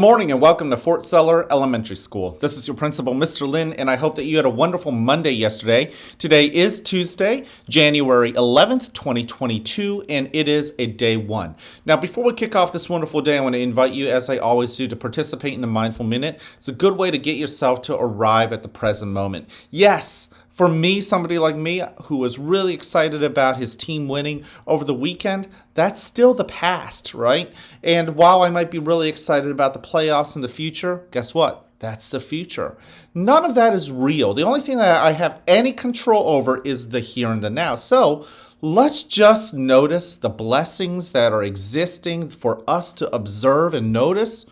Morning and welcome to Fort Seller Elementary School. This is your principal, Mr. Lin, and I hope that you had a wonderful Monday yesterday. Today is Tuesday, January 11th, 2022, and it is a day one. Now, before we kick off this wonderful day, I want to invite you, as I always do, to participate in the Mindful Minute. It's a good way to get yourself to arrive at the present moment. Yes, for me, somebody like me who was really excited about his team winning over the weekend, that's still the past, right? And while I might be really excited about the playoffs in the future, guess what? That's the future. None of that is real. The only thing that I have any control over is the here and the now. So let's just notice the blessings that are existing for us to observe and notice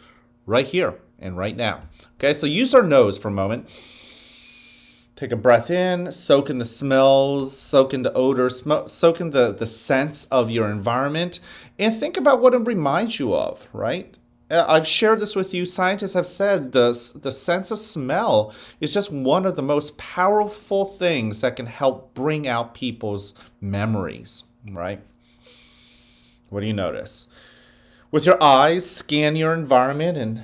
right here and right now. Okay, so use our nose for a moment. Take a breath in, soak in the smells, soak in the odors, soak in the sense of your environment, and think about what it reminds you of, right? I've shared this with you. Scientists have said the sense of smell is just one of the most powerful things that can help bring out people's memories, right? What do you notice? With your eyes, scan your environment and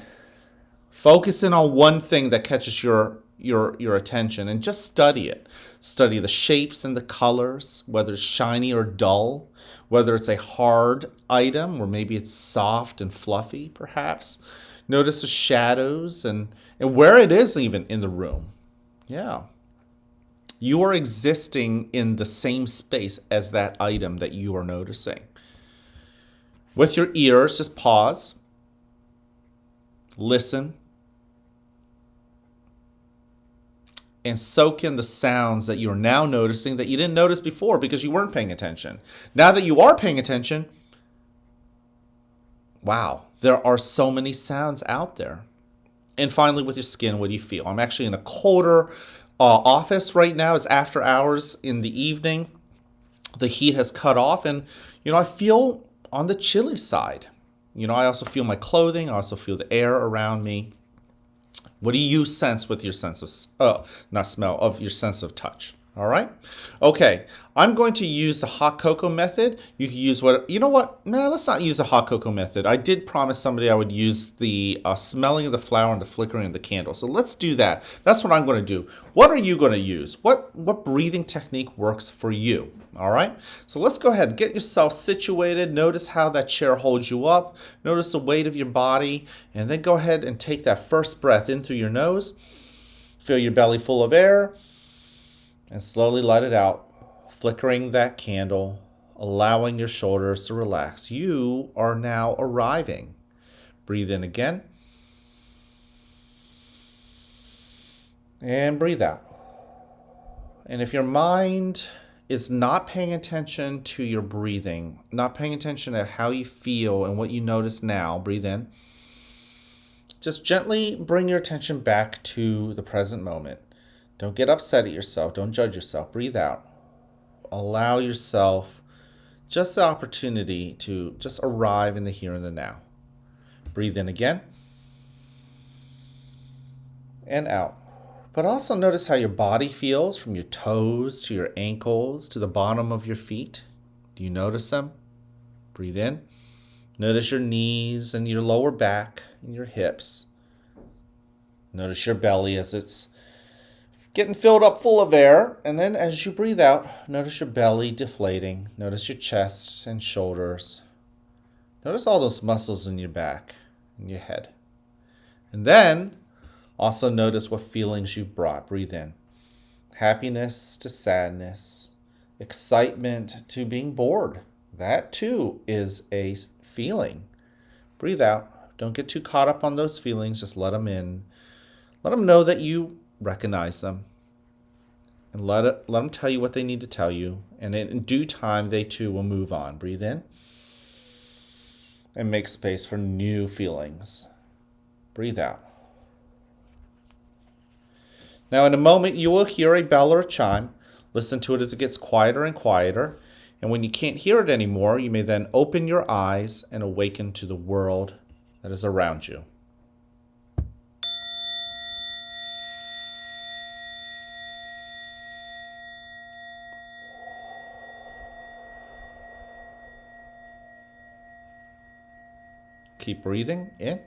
focus in on one thing that catches your attention and just study it. Study the shapes and the colors, whether it's shiny or dull, whether it's a hard item or maybe it's soft and fluffy, perhaps. Notice the shadows and where it is even in the room. Yeah. You are existing in the same space as that item that you are noticing. With your ears, just pause, listen, and soak in the sounds that you're now noticing that you didn't notice before because you weren't paying attention. Now that you are paying attention, wow, there are so many sounds out there. And finally, with your skin, what do you feel? I'm actually in a colder office right now. It's after hours in the evening. The heat has cut off, and I feel on the chilly side. I also feel my clothing. I also feel the air around me. What do you sense with your sense of, not smell, of your sense of touch? All right? Okay, I'm going to use the hot cocoa method. You can use no, let's not use the hot cocoa method. I did promise somebody I would use the smelling of the flower and the flickering of the candle. So let's do that. That's what I'm going to do. What are you going to use? What breathing technique works for you? All right? So let's go ahead. Get yourself situated. Notice how that chair holds you up. Notice the weight of your body. And then go ahead and take that first breath in through your nose. Fill your belly full of air. And slowly let it out, flickering that candle, allowing your shoulders to relax. You are now arriving. Breathe in again. And breathe out. And if your mind is not paying attention to your breathing, not paying attention to how you feel and what you notice now, breathe in. Just gently bring your attention back to the present moment. Don't get upset at yourself. Don't judge yourself. Breathe out. Allow yourself just the opportunity to just arrive in the here and the now. Breathe in again. And out. But also notice how your body feels from your toes to your ankles to the bottom of your feet. Do you notice them? Breathe in. Notice your knees and your lower back and your hips. Notice your belly as it's getting filled up full of air, and then as you breathe out, notice your belly deflating. Notice your chest and shoulders. Notice all those muscles in your back and your head. And then also notice what feelings you've brought. Breathe in. Happiness to sadness, excitement to being bored. That too is a feeling. Breathe out. Don't get too caught up on those feelings. Just let them in. Let them know that you recognize them, and let them tell you what they need to tell you, and in due time they too will move on. Breathe in and make space for new feelings. Breathe out. Now in a moment you will hear a bell or a chime. Listen to it as it gets quieter and quieter, and when you can't hear it anymore, you may then open your eyes and awaken to the world that is around you. Keep breathing in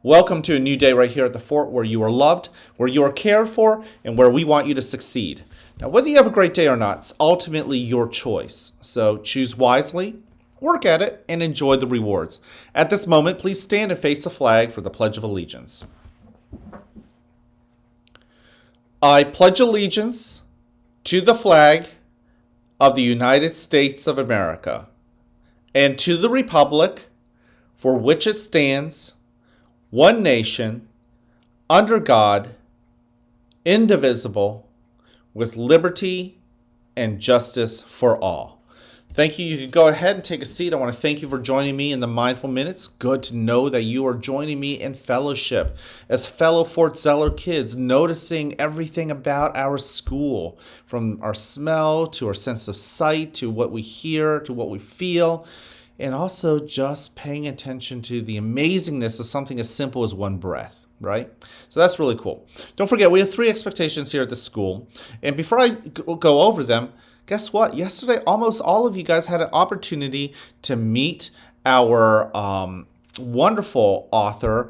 Welcome to a new day right here at the fort where you are loved, where you are cared for, and where we want you to succeed. Now, whether you have a great day or not, it's ultimately your choice. So choose wisely, work at it, and enjoy the rewards. At this moment, please stand and face the flag for the Pledge of Allegiance. I pledge allegiance to the flag of the United States of America and to the republic for which it stands, one nation, under God, indivisible, with liberty and justice for all. Thank you. You can go ahead and take a seat. I want to thank you for joining me in the Mindful Minutes. Good to know that you are joining me in fellowship as fellow Fort Zeller kids, noticing everything about our school, from our smell to our sense of sight to what we hear to what we feel, and also just paying attention to the amazingness of something as simple as one breath. Right? So that's really cool. Don't forget, we have 3 expectations here at the school. And before I go over them, guess what? Yesterday, almost all of you guys had an opportunity to meet our wonderful author,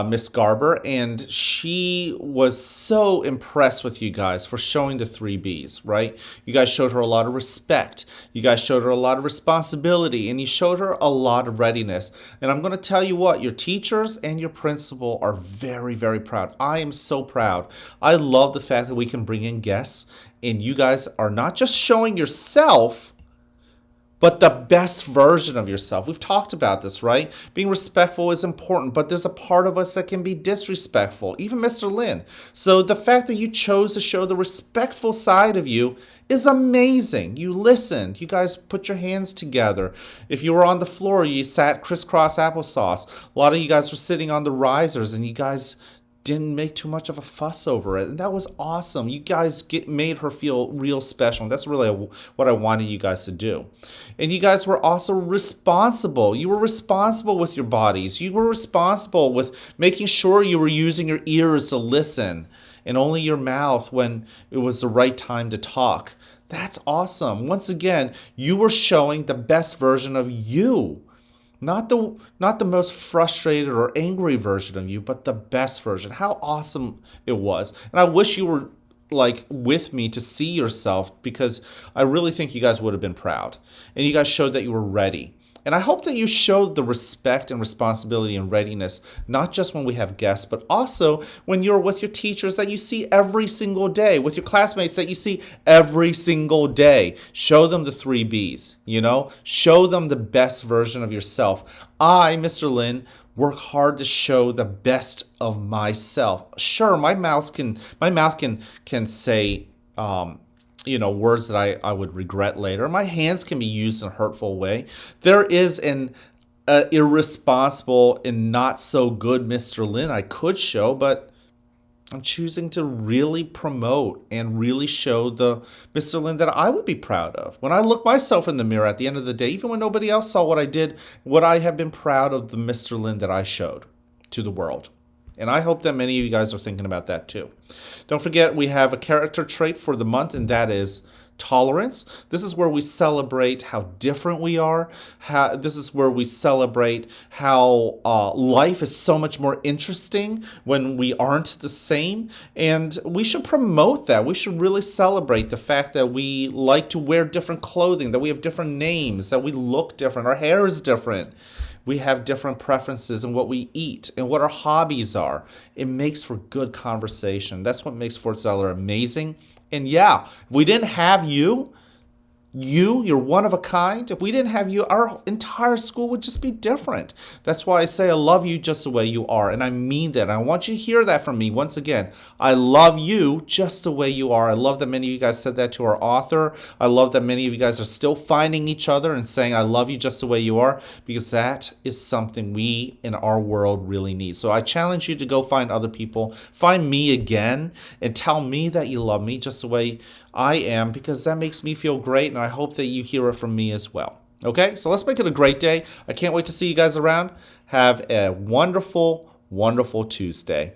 Miss Garber, and she was so impressed with you guys for showing the 3 Bs, right? You guys showed her a lot of respect. You guys showed her a lot of responsibility, and you showed her a lot of readiness. And I'm going to tell you what, your teachers and your principal are very, very proud. I am so proud. I love the fact that we can bring in guests, and you guys are not just showing yourself, but the best version of yourself. We've talked about this, right? Being respectful is important, but there's a part of us that can be disrespectful, even Mr. Lin. So the fact that you chose to show the respectful side of you is amazing. You listened. You guys put your hands together. If you were on the floor, you sat crisscross applesauce. A lot of you guys were sitting on the risers, and you guys didn't make too much of a fuss over it. And that was awesome. You guys made her feel real special. And that's really what I wanted you guys to do. And you guys were also responsible. You were responsible with your bodies. You were responsible with making sure you were using your ears to listen and only your mouth when it was the right time to talk. That's awesome. Once again, you were showing the best version of you. Not the most frustrated or angry version of you, but the best version. How awesome it was. And I wish you were like with me to see yourself, because I really think you guys would have been proud. And you guys showed that you were ready. And I hope that you showed the respect and responsibility and readiness, not just when we have guests, but also when you're with your teachers that you see every single day, with your classmates that you see every single day. Show them the 3 Bs, Show them the best version of yourself. I, Mr. Lin, work hard to show the best of myself. Sure, my mouth can say words that I would regret later. My hands can be used in a hurtful way. There is an irresponsible and not so good Mr. Lin I could show, but I'm choosing to really promote and really show the Mr. Lin that I would be proud of. When I look myself in the mirror at the end of the day, even when nobody else saw what I did, would I have been proud of the Mr. Lin that I showed to the world? And I hope that many of you guys are thinking about that too. Don't forget, we have a character trait for the month, and that is tolerance. This is where we celebrate how different we are. This is where we celebrate how life is so much more interesting when we aren't the same. And we should promote that. We should really celebrate the fact that we like to wear different clothing, that we have different names, that we look different, our hair is different. We have different preferences in what we eat and what our hobbies are. It makes for good conversation. That's what makes Fort Zeller amazing. And yeah, if we didn't have you're one of a kind. If we didn't have you, our entire school would just be different. That's why I say I love you just the way you are. And I mean that. I want you to hear that from me once again. I love you just the way you are. I love that many of you guys said that to our author. I love that many of you guys are still finding each other and saying, I love you just the way you are, because that is something we in our world really need. So I challenge you to go find other people, find me again, and tell me that you love me just the way I am, because that makes me feel great, and I hope that you hear it from me as well. Okay, so let's make it a great day. I can't wait to see you guys around. Have a wonderful, wonderful Tuesday.